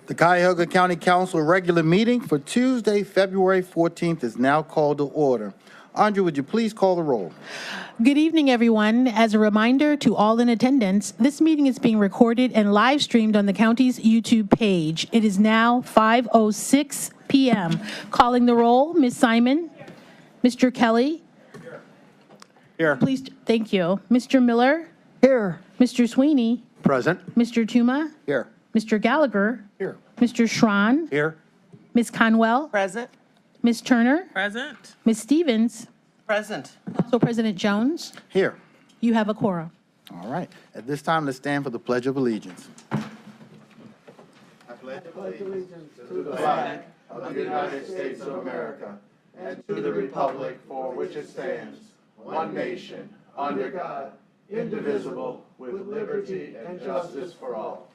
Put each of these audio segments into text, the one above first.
The Cuyahoga County Council regular meeting for Tuesday, February 14th is now called to order. Andrea, would you please call the roll? Good evening, everyone. As a reminder to all in attendance, this meeting is being recorded and live streamed on the county's YouTube page. It is now 5:06 p.m. Calling the roll, Ms. Simon. Mr. Kelly. Here. Please, thank you. Mr. Miller. Here. Mr. Sweeney. Present. Mr. Tuma. Here. Mr. Gallagher. Here. Mr. Schron. Here. Ms. Conwell. Present. Ms. Turner. Present. Ms. Stevens. Present. Also President Jones. Here. You have a quorum. All right. At this time, let's stand for the Pledge of Allegiance. of the United States of America and to the republic for which it stands, one nation, under God, indivisible, with liberty and justice for all.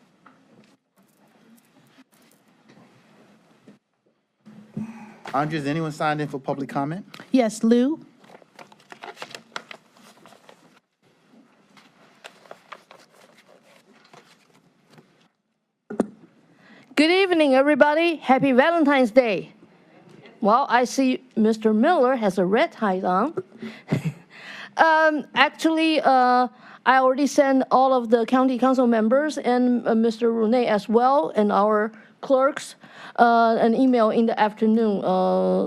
Andrea, is anyone signed in for public comment? Yes, Lou. Good evening, everybody. Happy Valentine's Day. Well, I see Mr. Miller has a red tie on. Actually, I already sent all of the county council members and Mr. Rooney as well, and our clerks, an email in the afternoon,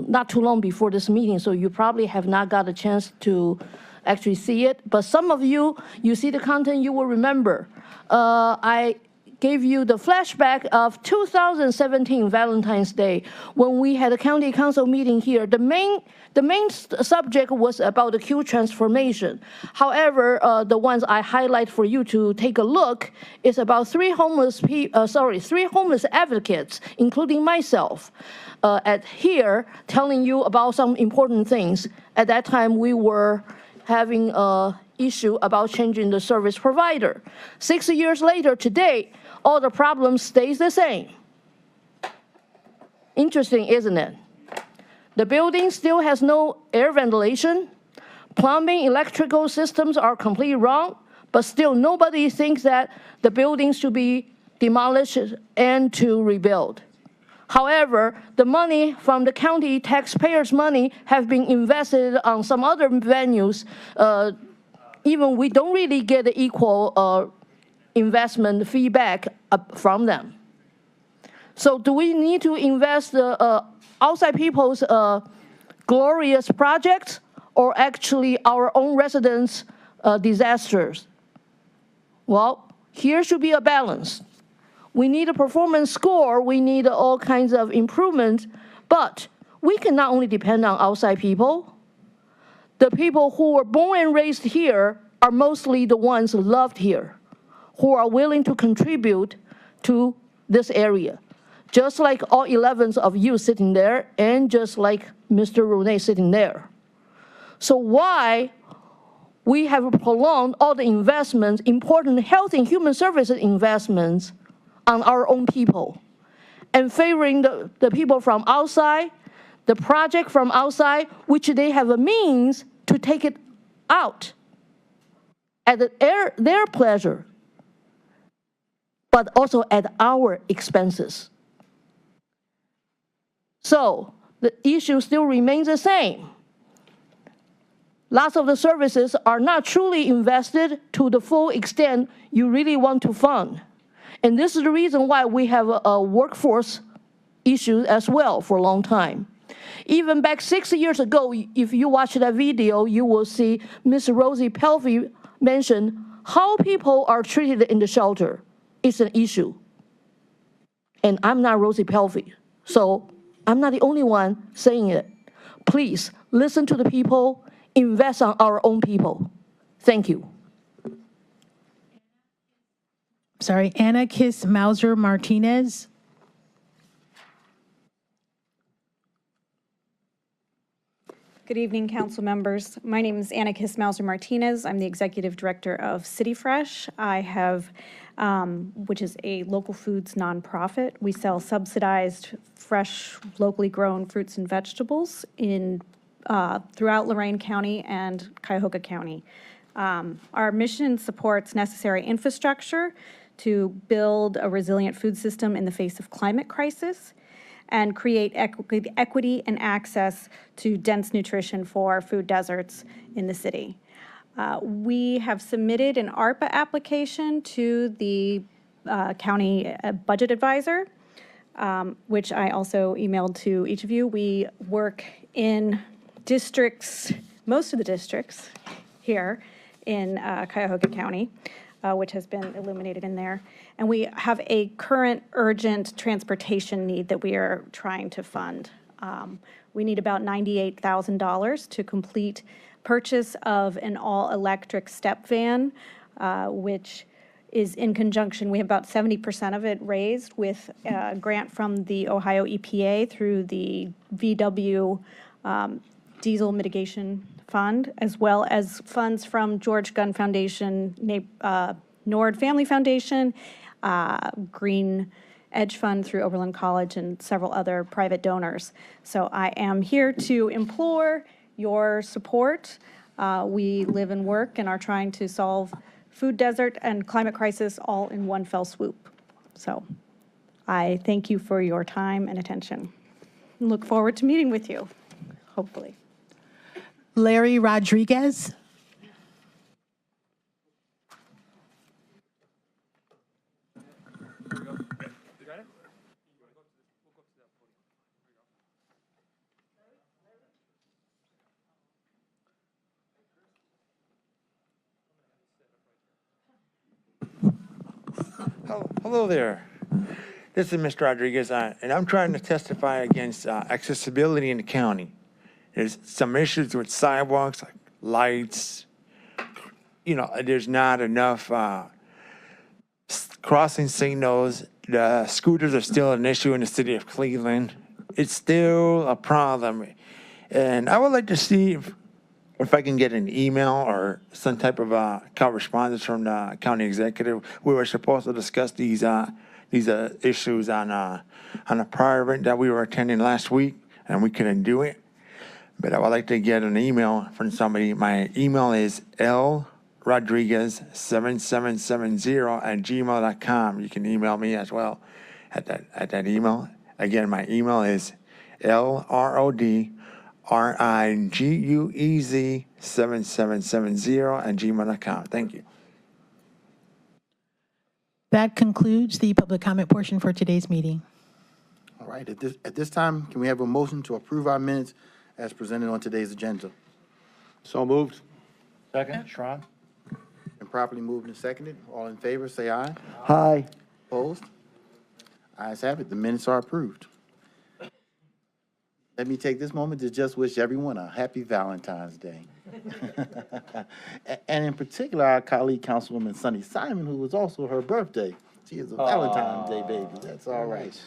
not too long before this meeting, so you probably have not got a chance to actually see it. But some of you see the content, you will remember. I gave you the flashback of 2017 Valentine's Day when we had a county council meeting here. The main subject was about the Q transformation. However, the ones I highlight for you to take a look is about three homeless advocates, including myself, at here telling you about some important things. At that time, we were having an issue about changing the service provider. 6 years later, today, all the problems stays the same. Interesting, isn't it? The building still has no air ventilation. Plumbing, electrical systems are completely wrong, but still nobody thinks that the building should be demolished and to rebuild. However, the money from the county taxpayers' money have been invested on some other venues. Even we don't really get the equal investment feedback from them. So do we need to invest outside people's glorious projects or actually our own residents' disasters? Well, here should be a balance. We need a performance score, we need all kinds of improvement, but we can not only depend on outside people. The people who were born and raised here are mostly the ones loved here, who are willing to contribute to this area. Just like all 11 of you sitting there, and just like Mr. Rooney sitting there. So why we have prolonged all the investments, important health and human services investments on our own people, and favoring the people from outside, the project from outside, which they have a means to take it out at their pleasure, but also at our expenses. So the issue still remains the same. Lots of the services are not truly invested to the full extent you really want to fund. And this is the reason why we have a workforce issue as well for a long time. Even back 6 years ago, if you watch that video, you will see Ms. Rosie Pelvey mention how people are treated in the shelter. It's an issue. And I'm not Rosie Pelvey, so I'm not the only one saying it. Please listen to the people, invest on our own people. Thank you. Sorry, Anna Kiss Mauser Martinez. Good evening, council members. My name is Anna Kiss Mauser Martinez. I'm the executive director of City Fresh. I have, which is a local foods nonprofit. We sell subsidized, fresh, locally grown fruits and vegetables in throughout Lorain County and Cuyahoga County. Our mission supports necessary infrastructure to build a resilient food system in the face of climate crisis and create equity and access to dense nutrition for food deserts in the city. We have submitted an ARPA application to the county budget advisor, which I also emailed to each of you. We work in districts, most of the districts here in Cuyahoga County, which has been illuminated in there. And we have a current urgent transportation need that we are trying to fund. We need about $98,000 to complete purchase of an all-electric step van, which is in conjunction, we have about 70% of it raised with a grant from the Ohio EPA through the VW Diesel Mitigation Fund, as well as funds from George Gunn Foundation, Nord Family Foundation, Green Edge Fund through Oberlin College, and several other private donors. So I am here to implore your support. We live and work and are trying to solve food desert and climate crisis all in one fell swoop. So I thank you for your time and attention. Look forward to meeting with you, hopefully. Larry Rodriguez. Hello there. This is Mr. Rodriguez, and I'm trying to testify against accessibility in the county. There's some issues with sidewalks, like lights. You know, there's not enough crossing signals. The scooters are still an issue in the city of Cleveland. It's still a problem. And I would like to see if I can get an email or some type of correspondence from the county executive. We were supposed to discuss these issues on a prior event that we were attending last week, and we couldn't do it. But I would like to get an email from somebody. My email is lrodriguez7770@gmail.com. You can email me as well at that email. Again, my email is LRODRIGUEZ7770@gmail.com. Thank you. That concludes the public comment portion for today's meeting. All right, at this time, can we have a motion to approve our minutes as presented on today's agenda? So moved. Second, Schron? And properly moved and seconded. All in favor, say aye. Aye. Opposed? Ayes have it. The minutes are approved. Let me take this moment to just wish everyone a happy Valentine's Day. And in particular, our colleague, Councilwoman Sunny Simon, who was also her birthday. She is a Valentine's Day baby. That's all right.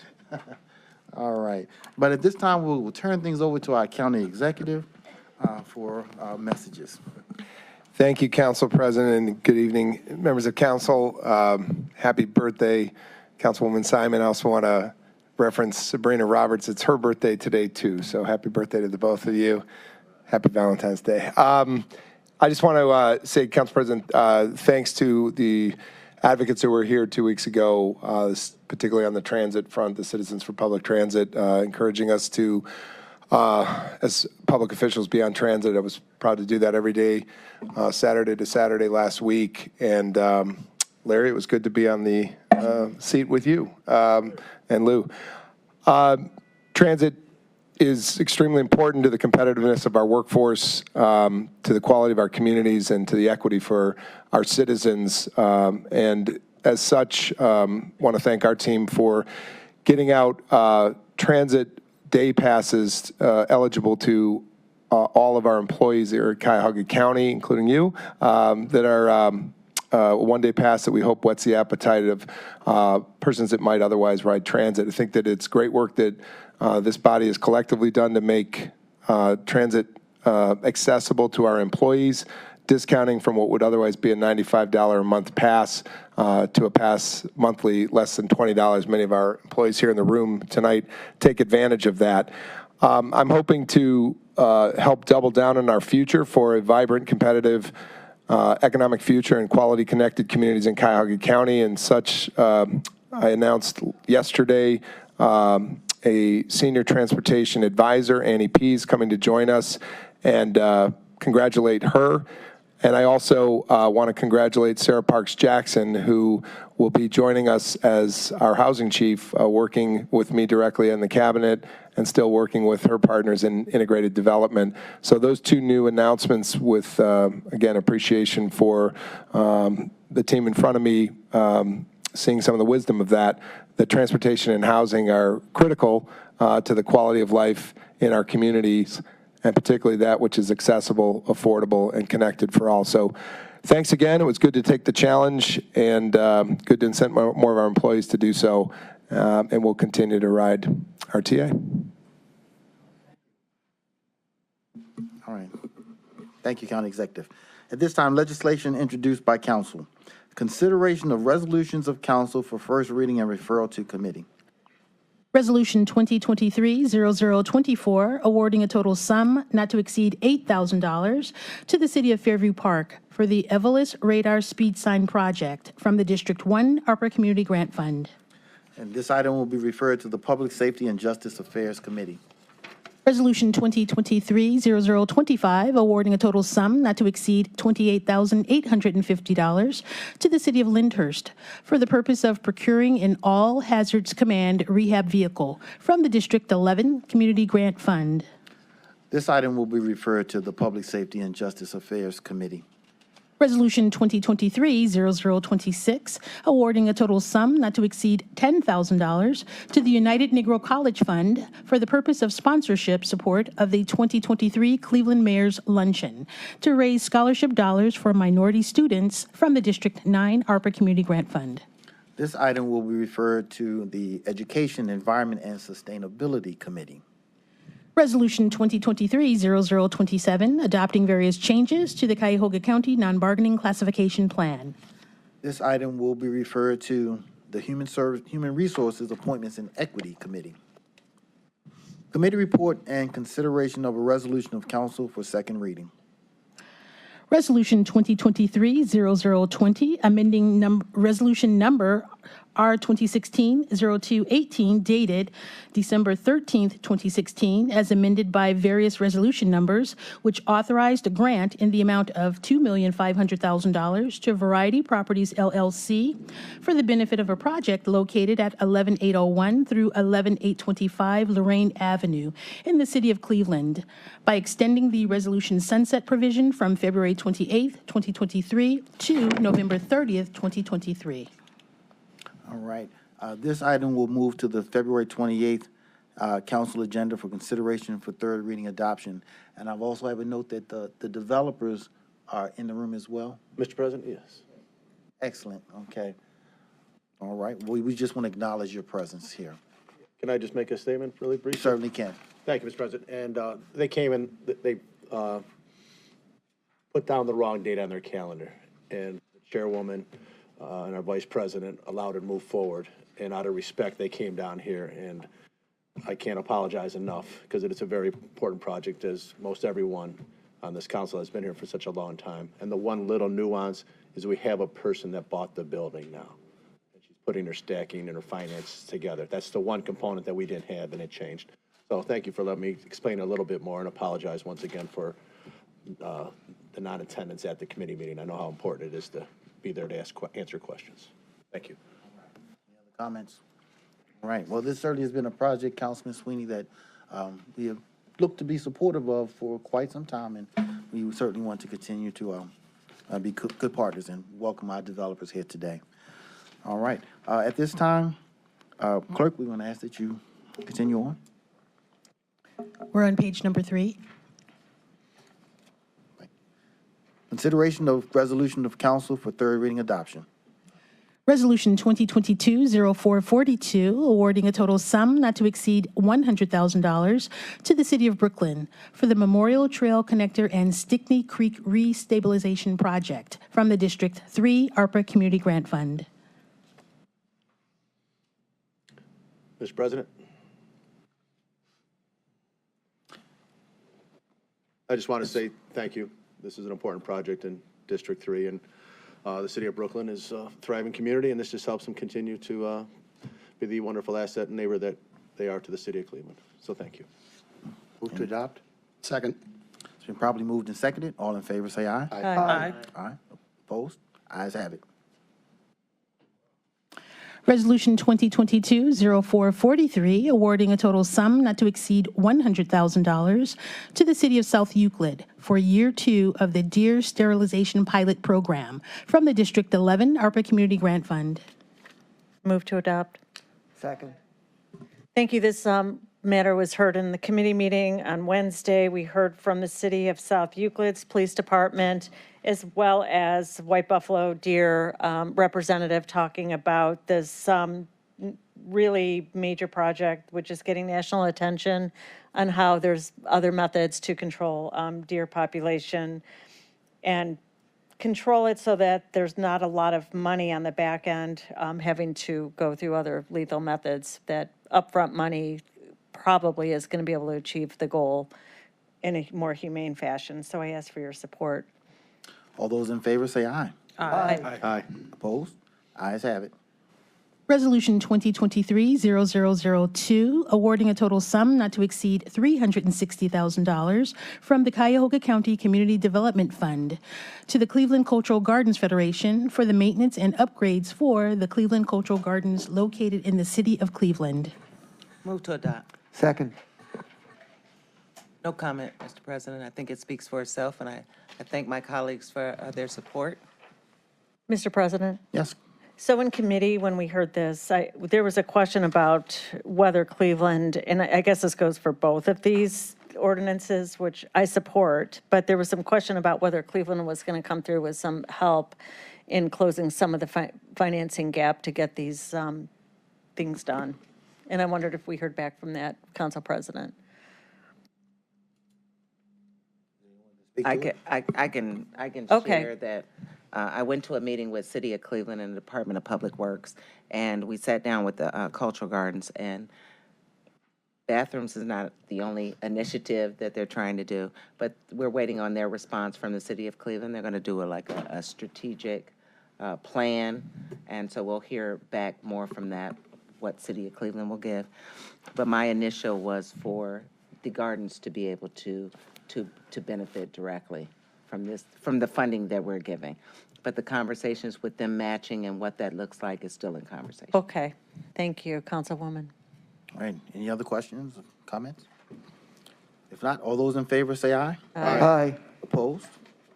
All right. But at this time, we'll turn things over to our county executive for messages. Thank you, Council President, and good evening, members of council. Happy birthday, Councilwoman Simon. I also want to reference Sabrina Roberts. It's her birthday today, too, so happy birthday to the both of you. Happy Valentine's Day. I just want to say, Council President, thanks to the advocates who were here 2 weeks ago, particularly on the transit front, the Citizens for Public Transit, encouraging us to, as public officials, be on transit. I was proud to do that every day, Saturday to Saturday last week. And Larry, it was good to be on the seat with you and Lou. Transit is extremely important to the competitiveness of our workforce, to the quality of our communities, and to the equity for our citizens. And as such, want to thank our team for getting out transit day passes eligible to all of our employees here at Cuyahoga County, including you, that are a one-day pass that we hope whets the appetite of persons that might otherwise ride transit. I think that it's great work that this body has collectively done to make transit accessible to our employees, discounting from what would otherwise be a $95 a month pass to a pass monthly less than $20. Many of our employees here in the room tonight take advantage of that. I'm hoping to help double down on our future for a vibrant, competitive economic future and quality connected communities in Cuyahoga County. And such, I announced yesterday a senior transportation advisor, Annie Pease, coming to join us, and congratulate her. And I also want to congratulate Sarah Parks Jackson, who will be joining us as our housing chief, working with me directly in the cabinet and still working with her partners in integrated development. So those two new announcements with, again, appreciation for the team in front of me, seeing some of the wisdom of that transportation and housing are critical to the quality of life in our communities, and particularly that which is accessible, affordable, and connected for all. So thanks again. It was good to take the challenge, and good to incent more of our employees to do so, and we'll continue to ride our TA. All right. Thank you, County Executive. At this time, legislation introduced by council. Consideration of resolutions of council for first reading and referral to committee. Resolution 2023-0024, awarding a total sum not to exceed $8,000 to the City of Fairview Park for the Evolus Radar Speed Sign Project from the District 1 ARPA Community Grant Fund. And this item will be referred to the Public Safety and Justice Affairs Committee. Resolution 2023-0025, awarding a total sum not to exceed $28,850 to the City of Lyndhurst for the purpose of procuring an All Hazards Command rehab vehicle from the District 11 Community Grant Fund. This item will be referred to the Public Safety and Justice Affairs Committee. Resolution 2023-0026, awarding a total sum not to exceed $10,000 to the United Negro College Fund for the purpose of sponsorship support of the 2023 Cleveland Mayor's Luncheon to raise scholarship dollars for minority students from the District 9 ARPA Community Grant Fund. This item will be referred to the Education, Environment, and Sustainability Committee. Resolution 2023-0027, adopting various changes to the Cuyahoga County Non-Bargaining Classification Plan. This item will be referred to the Human Resources Appointments and Equity Committee. Committee report and consideration of a resolution of council for second reading. Resolution 2023-0020, amending resolution number R 2016-0218, dated December 13th, 2016, as amended by various resolution numbers, which authorized a grant in the amount of $2,500,000 to Variety Properties LLC for the benefit of a project located at 11801 through 11825 Lorraine Avenue in the city of Cleveland by extending the resolution sunset provision from February 28th, 2023 to November 30th, 2023. All right. This item will move to the February 28th council agenda for consideration for third reading adoption. And I've also have a note that the developers are in the room as well. Mr. President, yes. Excellent. Okay. All right. We just want to acknowledge your presence here. Can I just make a statement really brief? Certainly can. Thank you, Mr. President. And they came in, they put down the wrong date on their calendar. And the chairwoman and our vice president allowed it to move forward. And out of respect, they came down here, and I can't apologize enough because it's a very important project, as most everyone on this council has been here for such a long time. And the one little nuance is we have a person that bought the building now. And she's putting her stacking and her finances together. That's the one component that we didn't have, and it changed. So thank you for letting me explain a little bit more, and apologize once again for the non-attendance at the committee meeting. I know how important it is to be there to answer questions. Thank you. Any other comments? All right. Well, this certainly has been a project, Councilman Sweeney, that we have looked to be supportive of for quite some time, and we certainly want to continue to be good partners and welcome our developers here today. All right. At this time, Clerk, we want to ask that you continue on. We're on page number 3. Consideration of resolution of council for third reading adoption. Resolution 2022-0442, awarding a total sum not to exceed $100,000 to the City of Brooklyn for the Memorial Trail Connector and Stickney Creek Restabilization Project from the District 3 ARPA Community Grant Fund. Mr. President? I just want to say thank you. This is an important project, and District 3. And the city of Brooklyn is a thriving community, and this just helps them continue to be the wonderful asset and neighbor that they are to the city of Cleveland. So thank you. Move to adopt. Second. It's been properly moved and seconded. All in favor, say aye. Aye. Aye. Opposed? Ayes have it. Resolution 2022-0443, awarding a total sum not to exceed $100,000 to the City of South Euclid for Year 2 of the Deer Sterilization Pilot Program from the District 11 ARPA Community Grant Fund. Move to adopt. Second. Thank you. This matter was heard in the committee meeting on Wednesday. We heard from the City of South Euclid's Police Department, as well as White Buffalo Deer representative talking about this really major project, which is getting national attention on how there's other methods to control deer population and control it so that there's not a lot of money on the back end having to go through other lethal methods. That upfront money probably is going to be able to achieve the goal in a more humane fashion. So I ask for your support. All those in favor, say aye. Aye. Aye. Opposed? Ayes have it. Resolution 2023-0002, awarding a total sum not to exceed $360,000 from the Cuyahoga County Community Development Fund to the Cleveland Cultural Gardens Federation for the maintenance and upgrades for the Cleveland Cultural Gardens located in the city of Cleveland. Move to adopt. Second. No comment, Mr. President. I think it speaks for itself, and I thank my colleagues for their support. Mr. President? Yes. So in committee, when we heard this, there was a question about whether Cleveland, and I guess this goes for both of these ordinances, which I support, but there was some question about whether Cleveland was going to come through with some help in closing some of the financing gap to get these things done. And I wondered if we heard back from that, Council President. I can Okay. share that. I went to a meeting with City of Cleveland and the Department of Public Works, and we sat down with the Cultural Gardens, and bathrooms is not the only initiative that they're trying to do, but we're waiting on their response from the City of Cleveland. They're going to do a strategic plan, and so we'll hear back more from that, what City of Cleveland will give. But my initial was for the gardens to be able to benefit directly from the funding that we're giving. But the conversations with them matching and what that looks like is still in conversation. Okay. Thank you, Councilwoman. All right. Any other questions or comments? If not, all those in favor, say aye. Aye. Opposed?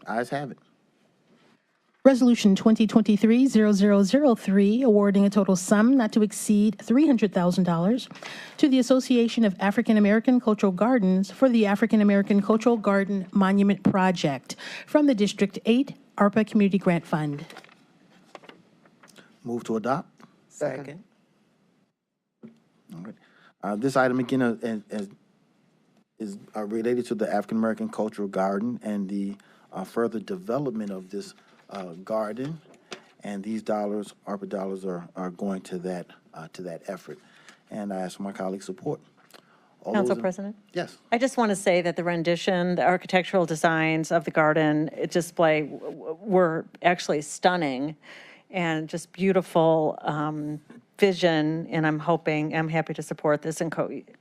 Ayes have it. Resolution 2023-0003, awarding a total sum not to exceed $300,000 to the Association of African American Cultural Gardens for the African American Cultural Garden Monument Project from the District 8 ARPA Community Grant Fund. Move to adopt. Second. All right. This item again is related to the African American Cultural Garden and the further development of this garden, and these dollars, ARPA dollars, are going to that effort. And I ask for my colleagues' support. All Council those in- President? Yes. I just want to say that the rendition, the architectural designs of the garden display were actually stunning and just beautiful vision, and I'm happy to support this and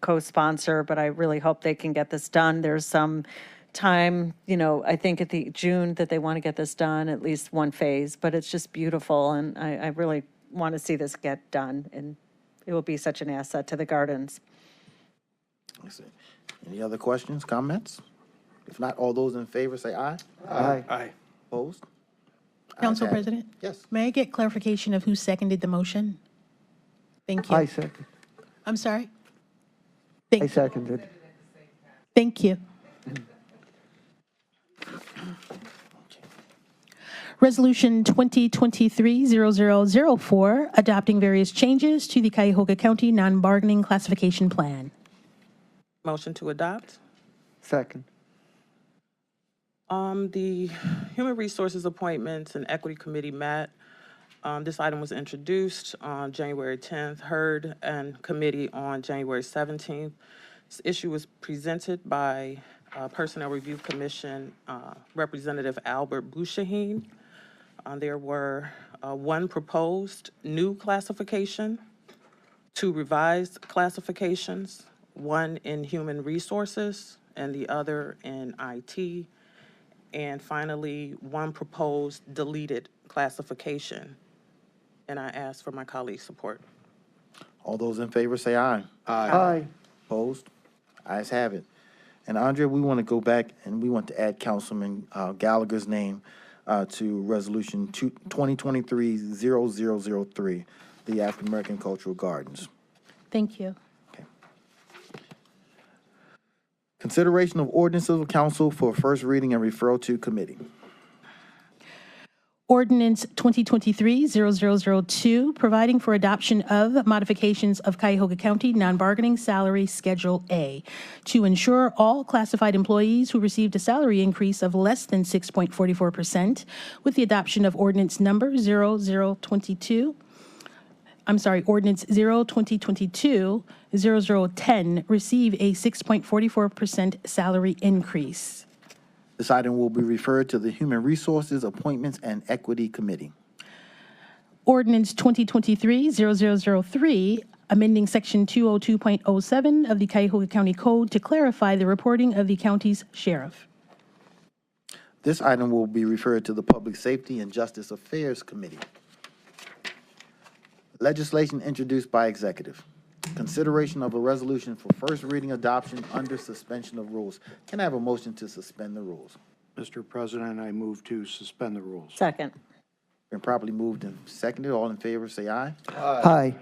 co-sponsor, but I really hope they can get this done. There's some time, I think at the June that they want to get this done, at least one phase, but it's just beautiful, and I really want to see this get done, and it will be such an asset to the gardens. Let's see. Any other questions, comments? If not, all those in favor say aye. Aye. Aye. Opposed? Ayes Council have it. President? Yes. May I get clarification of who seconded the motion? Thank you. I second. I'm sorry? I Thank, seconded. thank you. Resolution 2023-0004, adopting various changes to the Cuyahoga County non-bargaining classification plan. Motion to adopt. Second. The Human Resources Appointments and Equity Committee met. This item was introduced on January 10th, heard and committee on January 17th. This issue was presented by Personnel Review Commission, Representative Albert Bouchahine. There were one proposed new classification, two revised classifications, one in human resources and the other in IT, and finally, one proposed deleted classification. And I ask for my colleagues' support. All those in favor say aye. Aye. Opposed? Ayes have it. And Andrea, we want to go back and we want to add Councilman Gallagher's name to Resolution 2023-0003, the African American Cultural Gardens. Thank you. Consideration of ordinances of council for first reading and referral to committee. Ordinance 2023-0002, providing for adoption of modifications of Cuyahoga County non-bargaining salary Schedule A to ensure all classified employees who received a salary increase of less than 6.44% with the adoption of ordinance number Ordinance 0-2022-0010 receive a 6.44% salary increase. This item will be referred to the Human Resources, Appointments, and Equity Committee. Ordinance 2023-0003, amending Section 202.07 of the Cuyahoga County Code to clarify the reporting of the county's sheriff. This item will be referred to the Public Safety and Justice Affairs Committee. Legislation introduced by executive. Consideration of a resolution for first reading adoption under suspension of rules. Can I have a motion to suspend the rules? Mr. President, I move to suspend the rules. Second. Been properly moved and seconded. All in favor, say aye. Aye.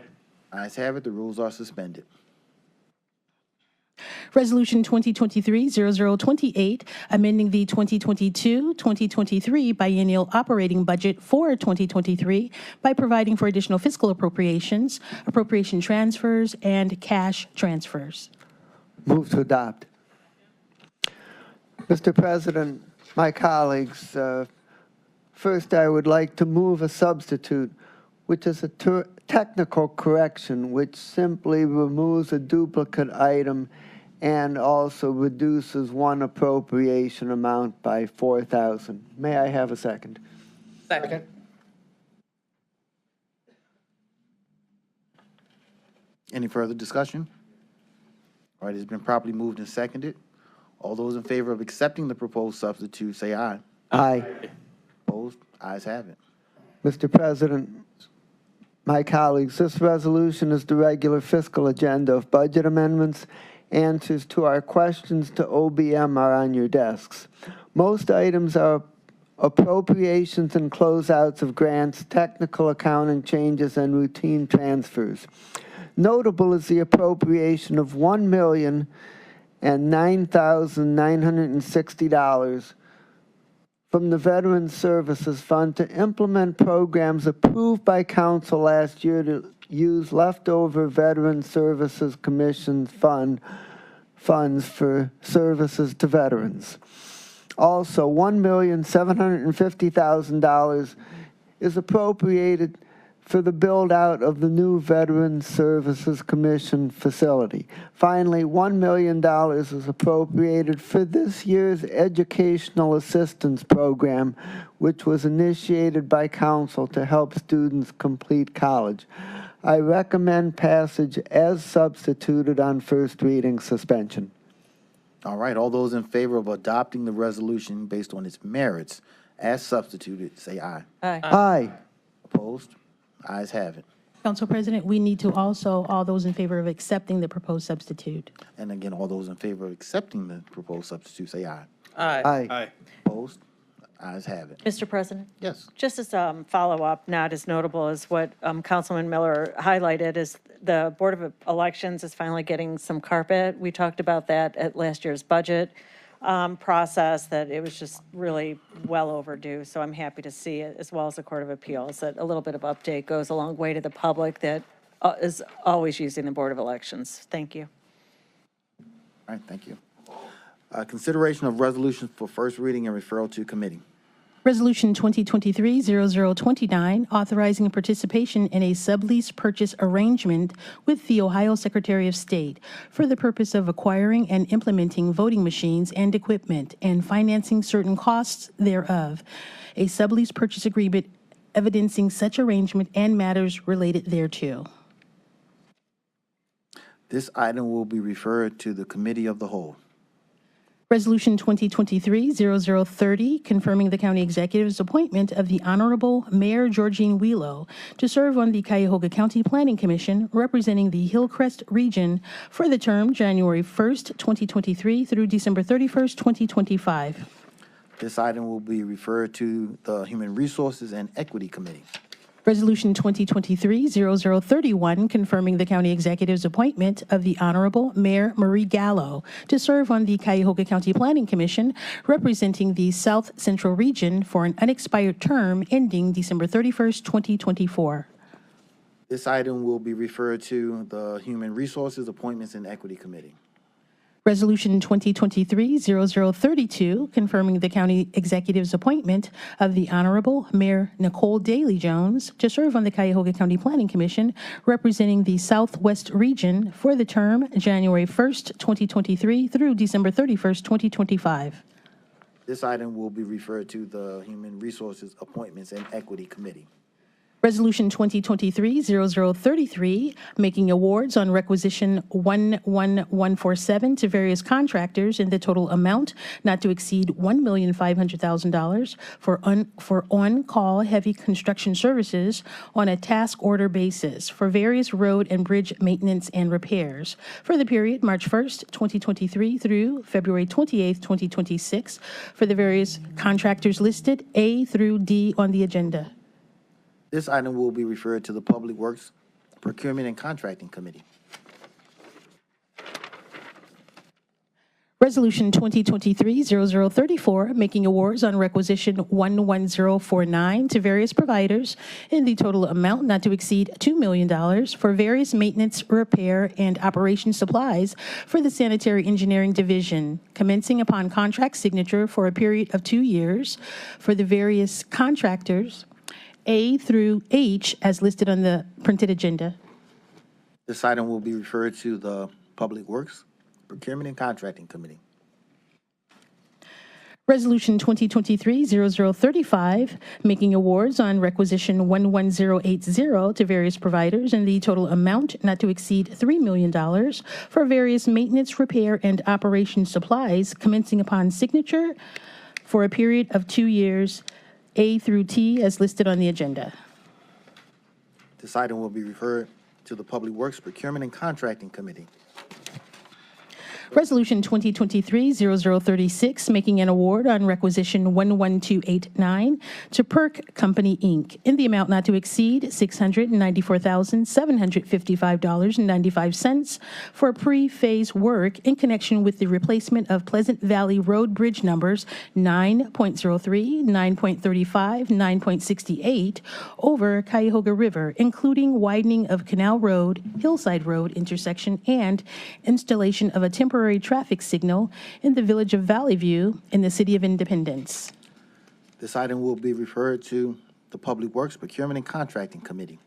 Ayes have it. The rules are suspended. Resolution 2023-0028, amending the 2022-2023 biennial operating budget for 2023 by providing for additional fiscal appropriations, appropriation transfers, and cash transfers. Move to adopt. Mr. President, my colleagues, first I would like to move a substitute, which is a technical correction, which simply removes a duplicate item and also reduces one appropriation amount by $4,000. May I have a second? Second. Any further discussion? All right, it's been properly moved and seconded. All those in favor of accepting the proposed substitute, say aye. Aye. Opposed? Ayes have it. Mr. President, my colleagues, this resolution is the regular fiscal agenda of budget amendments. Answers to our questions to OBM are on your desks. Most items are appropriations and closeouts of grants, technical accounting changes, and routine transfers. Notable is the appropriation of $1,009,960 from the Veterans Services Fund to implement programs approved by Council last year to use leftover Veterans Services Commission funds for services to veterans. Also, $1,750,000 is appropriated for the build-out of the new Veterans Services Commission facility. Finally, $1 million is appropriated for this year's Educational Assistance Program, which was initiated by Council to help students complete college. I recommend passage as substituted on first reading suspension. All right, all those in favor of adopting the resolution based on its merits as substituted, say aye. Aye. Aye. Opposed? Ayes have it. Council President, we need to also, all those in favor of accepting the proposed substitute. And again, all those in favor of accepting the proposed substitute, say aye. Aye. Aye. Opposed? Ayes have it. Mr. President? Yes. Just as a follow-up, not as notable as what Councilman Miller highlighted, is the Board of Elections is finally getting some carpet. We talked about that at last year's budget process, that it was just really well overdue. So I'm happy to see it, as well as the Court of Appeals, that a little bit of update goes a long way to the public that is always using the Board of Elections. Thank you. All right, thank you. Consideration of resolutions for first reading and referral to committee. Resolution 2023-0029, authorizing participation in a sublease purchase arrangement with the Ohio Secretary of State for the purpose of acquiring and implementing voting machines and equipment and financing certain costs thereof. A sublease purchase agreement evidencing such arrangement and matters related thereto. This item will be referred to the Committee of the Whole. Resolution 2023-0030, confirming the county executive's appointment of the Honorable Mayor Georgine Wheelo to serve on the Cuyahoga County Planning Commission, representing the Hillcrest region for the term January 1st, 2023 through December 31st, 2025. This item will be referred to the Human Resources and Equity Committee. Resolution 2023-0031, confirming the county executive's appointment of the Honorable Mayor Marie Gallo to serve on the Cuyahoga County Planning Commission, representing the South Central region for an unexpired term ending December 31st, 2024. This item will be referred to the Human Resources, Appointments, and Equity Committee. Resolution 2023-0032, confirming the county executive's appointment of the Honorable Mayor Nicole Daly Jones to serve on the Cuyahoga County Planning Commission, representing the Southwest region for the term January 1st, 2023 through December 31st, 2025. This item will be referred to the Human Resources, Appointments, and Equity Committee. Resolution 2023-0033, making awards on requisition 11147 to various contractors in the total amount not to exceed $1,500,000 for on-call heavy construction services on a task order basis for various road and bridge maintenance and repairs for the period March 1st, 2023 through February 28th, 2026 for the various contractors listed A through D on the agenda. This item will be referred to the Public Works, Procurement, and Contracting Committee. Resolution 2023-0034, making awards on requisition 11049 to various providers in the total amount not to exceed $2 million for various maintenance, repair, and operation supplies for the Sanitary Engineering Division, commencing upon contract signature for a period of 2 years for the various contractors A through H as listed on the printed agenda. This item will be referred to the Public Works, Procurement, and Contracting Committee. Resolution 2023-0035, making awards on requisition 11080 to various providers in the total amount not to exceed $3 million for various maintenance, repair, and operation supplies, commencing upon signature for a period of 2 years, A through T as listed on the agenda. This item will be referred to the Public Works, Procurement, and Contracting Committee. Resolution 2023-0036, making an award on requisition 11289 to Perk Company, Inc. in the amount not to exceed $694,755.95 for pre-phase work in connection with the replacement of Pleasant Valley Road Bridge numbers 9.03, 9.35, 9.68 over Cuyahoga River, including widening of Canal Road, Hillside Road intersection, and installation of a temporary traffic signal in the village of Valley View in the city of Independence. This item will be referred to the Public Works, Procurement, and Contracting Committee.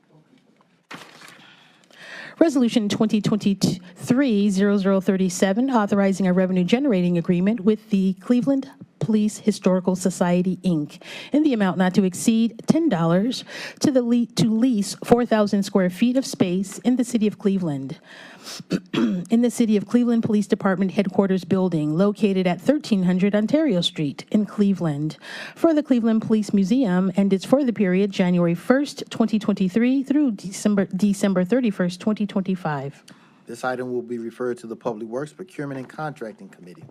Resolution 2023-0037, authorizing a revenue-generating agreement with the Cleveland Police Historical Society, Inc., in the amount not to exceed $10 to lease 4,000 square feet of space in the city of Cleveland. In the City of Cleveland Police Department Headquarters Building, located at 1300 Ontario Street in Cleveland, for the Cleveland Police Museum, and it's for the period January 1st, 2023 through December 31st, 2025. This item will be referred to the Public Works, Procurement, and Contracting Committee.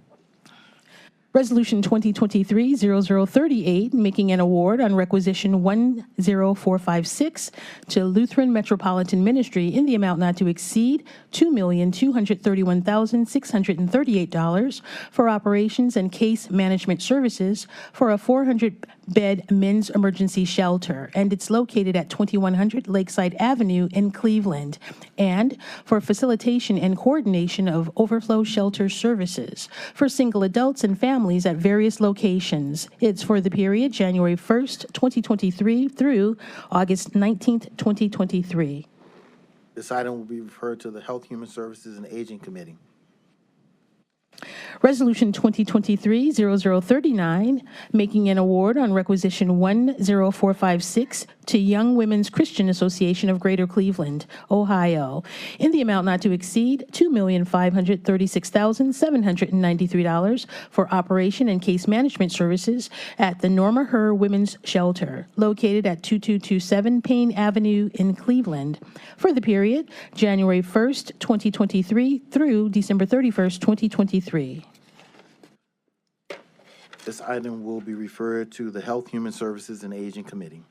Resolution 2023-0038, making an award on requisition 10456 to Lutheran Metropolitan Ministry in the amount not to exceed $2,231,638 for operations and case management services for a 400 bed men's emergency shelter, and it's located at 2100 Lakeside Avenue in Cleveland, and for facilitation and coordination of overflow shelter services for single adults and families at various locations. It's for the period January 1st, 2023 through August 19th, 2023. This item will be referred to the Health, Human Services, and Aging Committee. Resolution 2023-0039, making an award on requisition 10456 to Young Women's Christian Association of Greater Cleveland, Ohio, in the amount not to exceed $2,536,793 for operation and case management services at the Norma Herr Women's Shelter, located at 2227 Payne Avenue in Cleveland, for the period January 1st, 2023 through December 31st, 2023. This item will be referred to the Health, Human Services, and Aging Committee.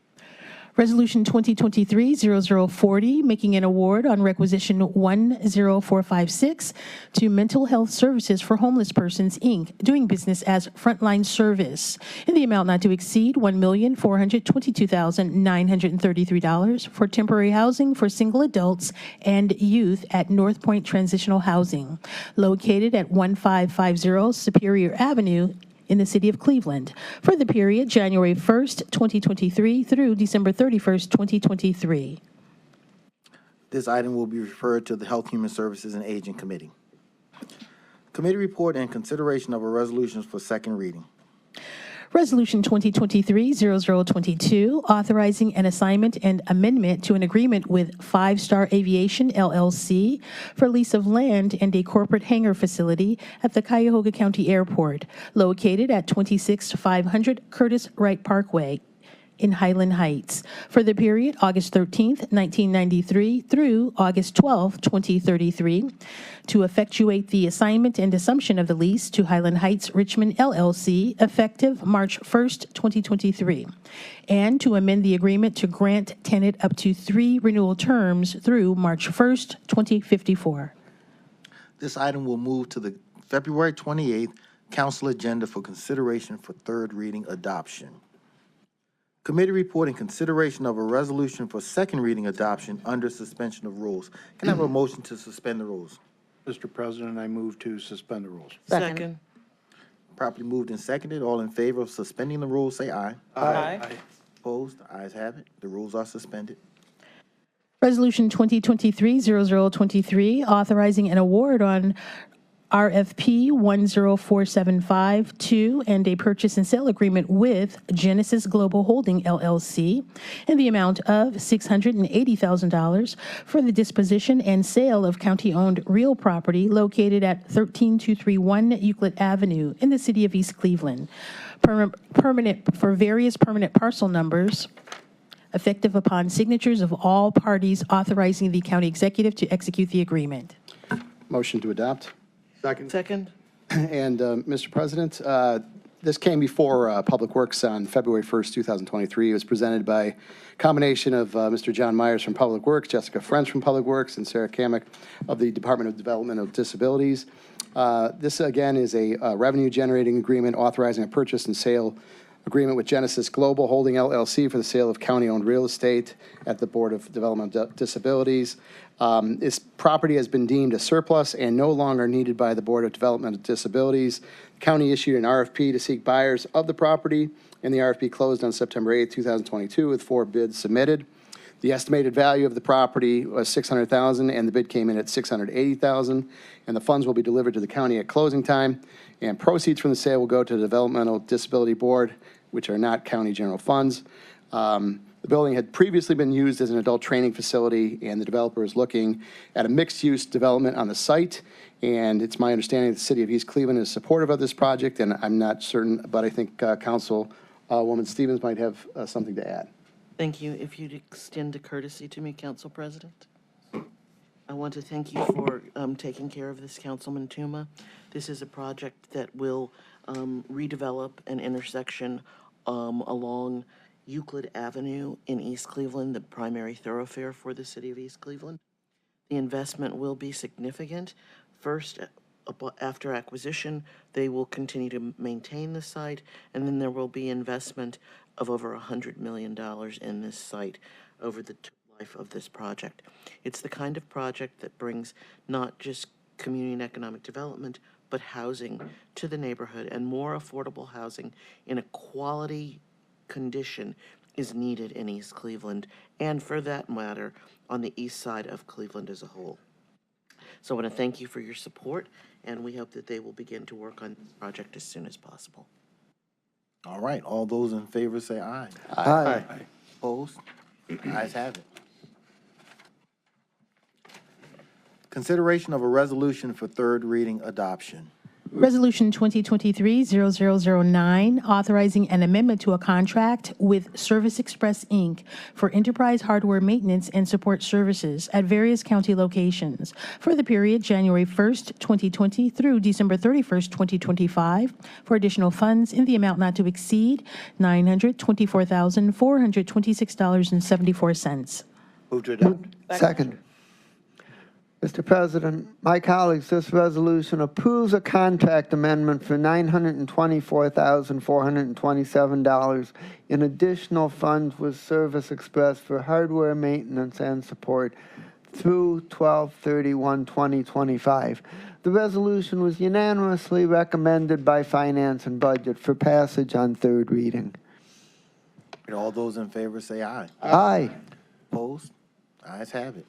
Resolution 2023-0040, making an award on requisition 10456 to Mental Health Services for Homeless Persons, Inc., doing business as Frontline Service, in the amount not to exceed $1,422,933 for temporary housing for single adults and youth at North Point Transitional Housing, located at 1550 Superior Avenue in the city of Cleveland, for the period January 1st, 2023 through December 31st, 2023. This item will be referred to the Health, Human Services, and Aging Committee. Committee report and consideration of a resolution for second reading. Resolution 2023-0022, authorizing an assignment and amendment to an agreement with Five Star Aviation, LLC, for lease of land and a corporate hangar facility at the Cuyahoga County Airport, located at 26500 Curtis Wright Parkway in Highland Heights, for the period August 13th, 1993 through August 12th, 2033, to effectuate the assignment and assumption of the lease to Highland Heights Richmond LLC effective March 1st, 2023, and to amend the agreement to grant tenant up to 3 renewal terms through March 1st, 2054. This item will move to the February 28th council agenda for consideration for third reading adoption. Committee report and consideration of a resolution for second reading adoption under suspension of rules. Can I have a motion to suspend the rules? Mr. President, I move to suspend the rules. Second. Properly moved and seconded. All in favor of suspending the rules, say aye. Aye. Opposed? Ayes have it. The rules are suspended. Resolution 2023-0023, authorizing an award on RFP 10475-2 and a purchase and sale agreement with Genesis Global Holding, LLC, in the amount of $680,000 for the disposition and sale of county-owned real property located at 13231 Euclid Avenue in the city of East Cleveland, for various permanent parcel numbers, effective upon signatures of all parties, authorizing the county executive to execute the agreement. Motion to adopt. Second. And, Mr. President, this came before Public Works on February 1st, 2023. It was presented by a combination of Mr. John Myers from Public Works, Jessica French from Public Works, and Sarah Kamek of the Department of Development of Disabilities. This, again, is a revenue-generating agreement authorizing a purchase and sale agreement with Genesis Global Holding, LLC, for the sale of county-owned real estate at the Board of Development of Disabilities. This property has been deemed a surplus and no longer needed by the Board of Development of Disabilities. The county issued an RFP to seek buyers of the property, and the RFP closed on September 8, 2022, with 4 bids submitted. The estimated value of the property was $600,000, and the bid came in at $680,000, and the funds will be delivered to the county at closing time, and proceeds from the sale will go to the Developmental Disability Board, which are not county general funds. The building had previously been used as an adult training facility, and the developer is looking at a mixed-use development on the site. And it's my understanding that the city of East Cleveland is supportive of this project, and I'm not certain, but I think Councilwoman Stevens might have something to add. Thank you. If you'd extend a courtesy to me, Council President. I want to thank you for taking care of this, Councilman Tuma. This is a project that will redevelop an intersection along Euclid Avenue in East Cleveland, the primary thoroughfare for the city of East Cleveland. The investment will be significant. First, after acquisition, they will continue to maintain the site, and then there will be investment of over $100 million in this site over the life of this project. It's the kind of project that brings not just community and economic development, but housing to the neighborhood, and more affordable housing in a quality condition is needed in East Cleveland, and for that matter, on the east side of Cleveland as a whole. So I want to thank you for your support, and we hope that they will begin to work on this project as soon as possible. All right, all those in favor say aye. Aye. Opposed? Ayes have it. Consideration of a resolution for third reading adoption. Resolution 2023-0009, authorizing an amendment to a contract with Service Express, Inc. for enterprise hardware maintenance and support services at various county locations for the period January 1st, 2020 through December 31st, 2025, for additional funds in the amount not to exceed $924,426.74. Move to adopt. Second. Mr. President, my colleagues, this resolution approves a contract amendment for $924,427 in additional funds with Service Express for hardware maintenance and support through 12/31/2025. The resolution was unanimously recommended by Finance and Budget for passage on third reading. All those in favor say aye. Aye. Opposed? Ayes have it.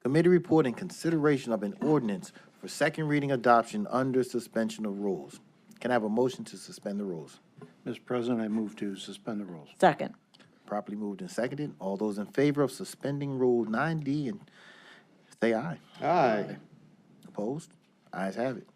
Committee report and consideration of an ordinance for second reading adoption under suspension of rules. Can I have a motion to suspend the rules? Mr. President, I move to suspend the rules. Second. Properly moved and seconded. All those in favor of suspending Rule 9D and say aye. Aye. Opposed? Ayes have it.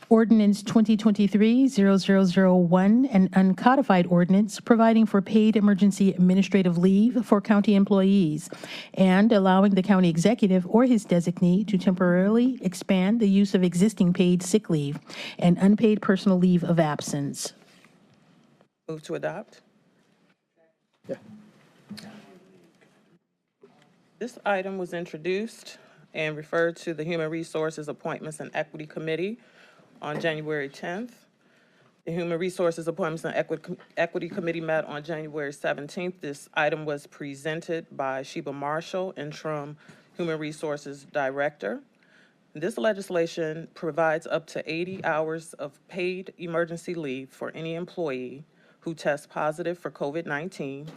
Ordinance 2023-0001, an uncodified ordinance providing for paid emergency administrative leave for county employees and allowing the county executive or his designee to temporarily expand the use of existing paid sick leave and unpaid personal leave of absence. Move to adopt. This item was introduced and referred to the Human Resources Appointments and Equity Committee on January 10th. The Human Resources Appointments and Equity Committee met on January 17th. This item was presented by Sheba Marshall, Interim Human Resources Director. This legislation provides up to 80 hours of paid emergency leave for any employee who tests positive for COVID-19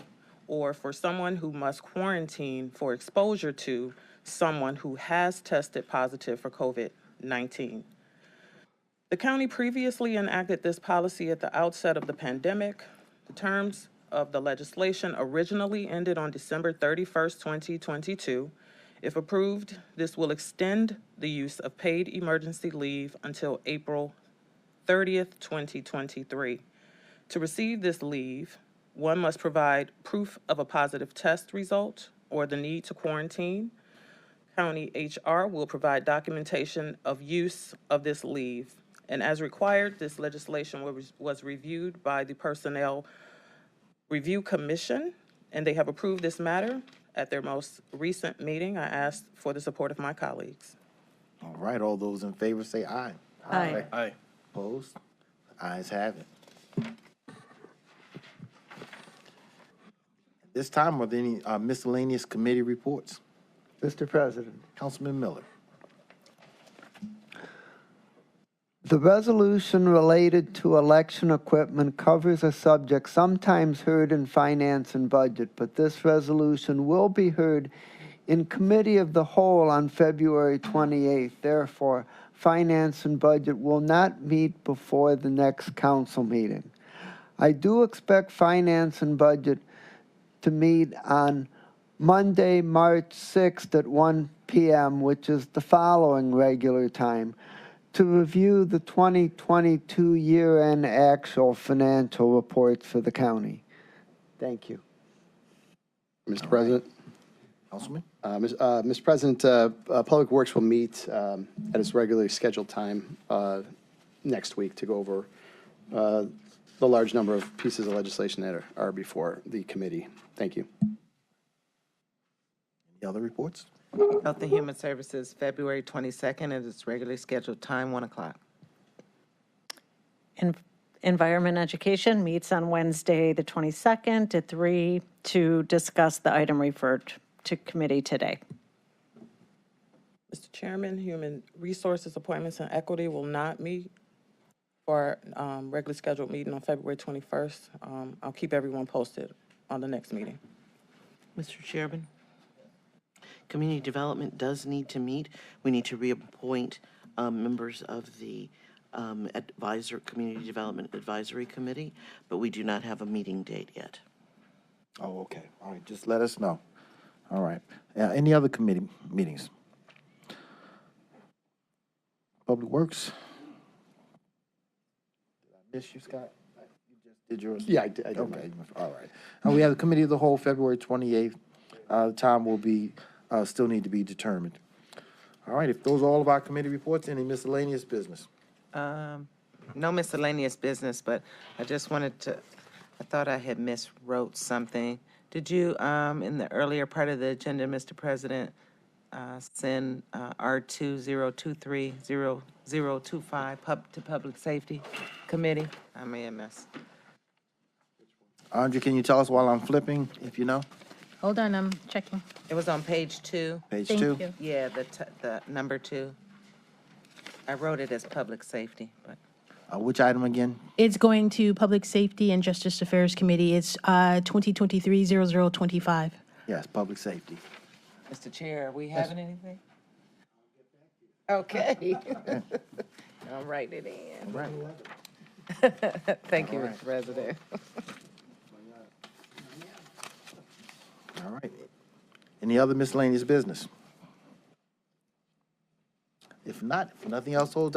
or for someone who must quarantine for exposure to someone who has tested positive for COVID-19. The county previously enacted this policy at the outset of the pandemic. The terms of the legislation originally ended on December 31st, 2022. If approved, this will extend the use of paid emergency leave until April 30th, 2023. To receive this leave, one must provide proof of a positive test result or the need to quarantine. County HR will provide documentation of use of this leave. And as required, this legislation was reviewed by the Personnel Review Commission, and they have approved this matter at their most recent meeting. I ask for the support of my colleagues. All right, all those in favor say aye. Aye. Aye. Opposed? Ayes have it. At this time, are there any miscellaneous committee reports? Mr. President. Councilman Miller. The resolution related to election equipment covers a subject sometimes heard in Finance and Budget, but this resolution will be heard in Committee of the Whole on February 28th. Therefore, Finance and Budget will not meet before the next council meeting. I do expect Finance and Budget to meet on Monday, March 6th at 1 p.m., which is the following regular time, to review the 2022 year-end actual financial reports for the county. Thank you. Mr. President. Councilman? Mr. President, Public Works will meet at its regularly scheduled time next week to go over the large number of pieces of legislation that are before the committee. Thank you. Any other reports? Health and Human Services, February 22nd, at its regularly scheduled time, 1 o'clock. And Environment and Education meets on Wednesday, the 22nd at 3 to discuss the item referred to committee today. Mr. Chairman, Human Resources Appointments and Equity will not meet for regularly scheduled meeting on February 21st. I'll keep everyone posted on the next meeting. Mr. Chairman, Community Development does need to meet. We need to reappoint members of the Community Development Advisory Committee, but we do not have a meeting date yet. Oh, okay. All right, just let us know. All right. Any other committee meetings? Public Works? Did I miss you, Scott? You just did yours? Yeah, I did. Okay, all right. And we have the Committee of the Whole, February 28th. The time will be, still need to be determined. All right, if those are all of our committee reports, any miscellaneous business? No miscellaneous business, but I just wanted to, I thought I had miswrote something. Did you, in the earlier part of the agenda, Mr. President, send R20230025 to Public Safety Committee? I may have missed. Andrea, can you tell us while I'm flipping, if you know? Hold on, I'm checking. It was on page 2. Page Thank 2? you. Yeah, the number 2. I wrote it as Public Safety, but. Which item again? It's going to Public Safety and Justice Affairs Committee. It's 2023-0025. Yes, Public Safety. Mr. Chair, are we having anything? Okay. I'll write it in. All right. Thank you, Mr. President. All right. Any other miscellaneous business? If not, if nothing else holds